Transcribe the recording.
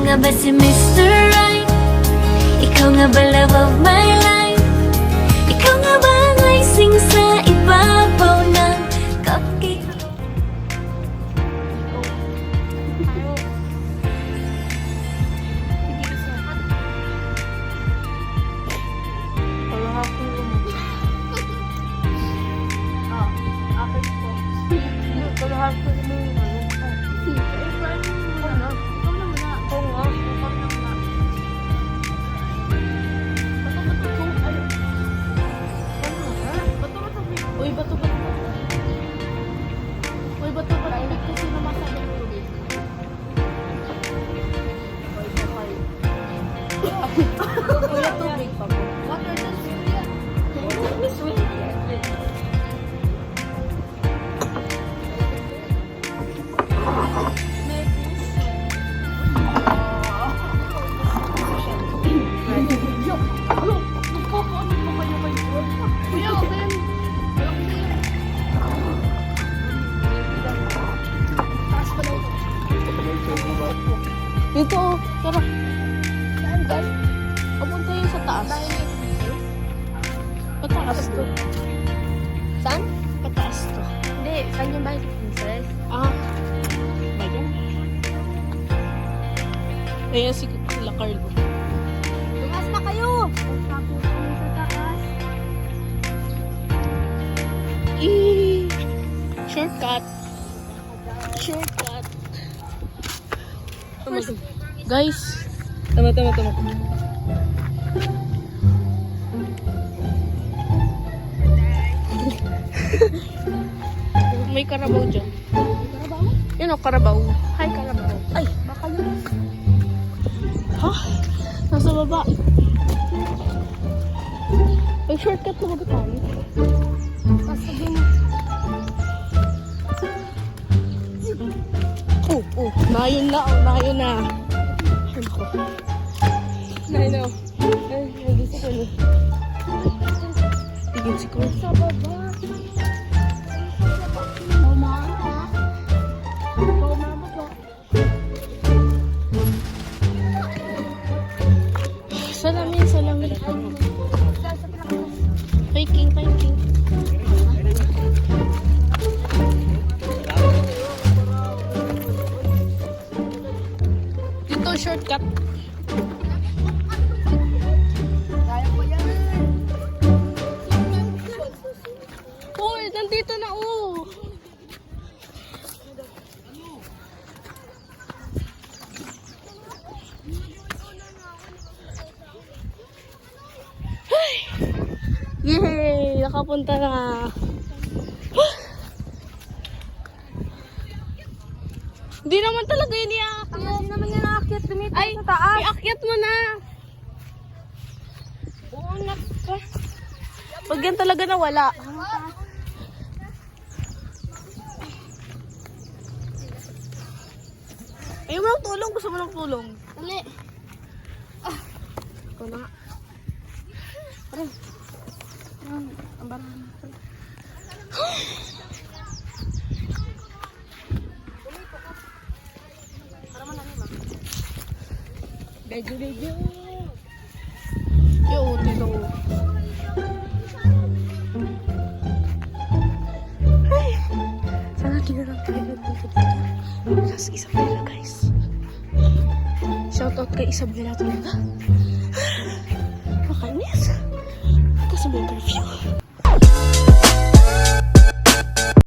nga ba si Mr. Right? Ikaw nga ba love of my life? Ikaw nga ba ang icing sa ibabaw ng cupcake? Dito, tara. Saan guys? Papunta yun sa taas. Pataas to. Saan? Pataas to. Hindi, saan yung bahay ni Princess? Ah. Bayan. Ayan sila Carlo. Tumas na kayo! Tapos kami sa taas. Shortcut. Shortcut. Guys. Tama. May karabaw dyan. Karabaw? Yun o, karabaw. Hi, karabaw. Ay, Baka yun. ha? Nasa baba. May shortcut na ba tayo? Sasabihin mo. Nayon na. Ay, nako. Nayon na. Ay, hindi si Kulo. Tigil si Kulo. Sa baba. Umama. Umama po. Salamin. Hiking. Dito, shortcut. Kaya ko yan. Uy, nandito na, oh. Yay! Nakapunta na. Hindi naman talaga yun iaakyat. Hindi naman yan naakyat. Dumito Ay, sa taas. iakyat mo na. Buungat ka. Pag yan talaga nawala. Ayaw mo ng tulong? Gusto mo ng tulong? Dali. Ikaw na nga. Ang barang. Medyo. Yo, dito. Ay! Sana di na lang tayo dito. Tapos Isabela, guys. Shoutout kay Isabela talaga. Makanis. Kasi may curfew.